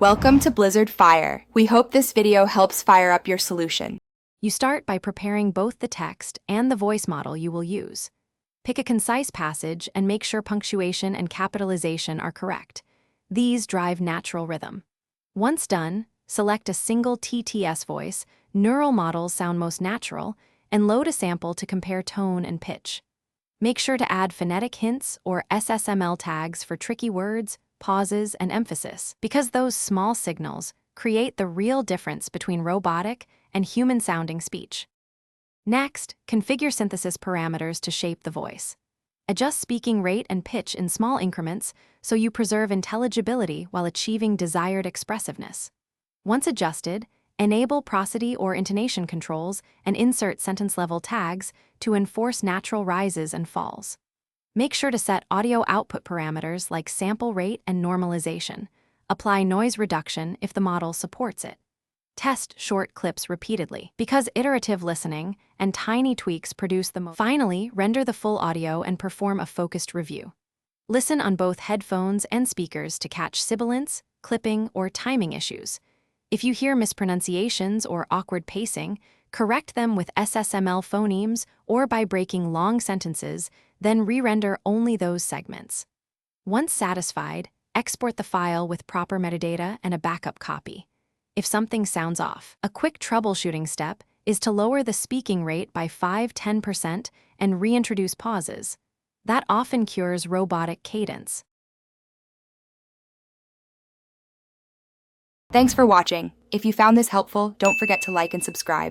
Welcome to Blizzard Fire. We hope this video helps fire up your solution. You start by preparing both the text and the voice model you will use. Pick a concise passage and make sure punctuation and capitalization are correct. These drive natural rhythm. Once done, select a single TTS voice, neural models sound most natural, and load a sample to compare tone and pitch. Make sure to add phonetic hints or SSML tags for tricky words, pauses, and emphasis, because those small signals create the real difference between robotic and human-sounding speech. Next, configure synthesis parameters to shape the voice. Adjust speaking rate and pitch in small increments so you preserve intelligibility while achieving desired expressiveness. Once adjusted, enable prosody or intonation controls and insert sentence-level tags to enforce natural rises and falls. Make sure to set audio output parameters like sample rate and normalization. Apply noise reduction if the model supports it. Test short clips repeatedly, because iterative listening and tiny tweaks produce the most. Finally, render the full audio and perform a focused review. Listen on both headphones and speakers to catch sibilance, clipping, or timing issues. If you hear mispronunciations or awkward pacing, correct them with SSML phonemes or by breaking long sentences, then re-render only those segments. Once satisfied, export the file with proper metadata and a backup copy. If something sounds off, a quick troubleshooting step is to lower the speaking rate by 5–10% and reintroduce pauses. That often cures robotic cadence. Thanks for watching. If you found this helpful, don't forget to like and subscribe.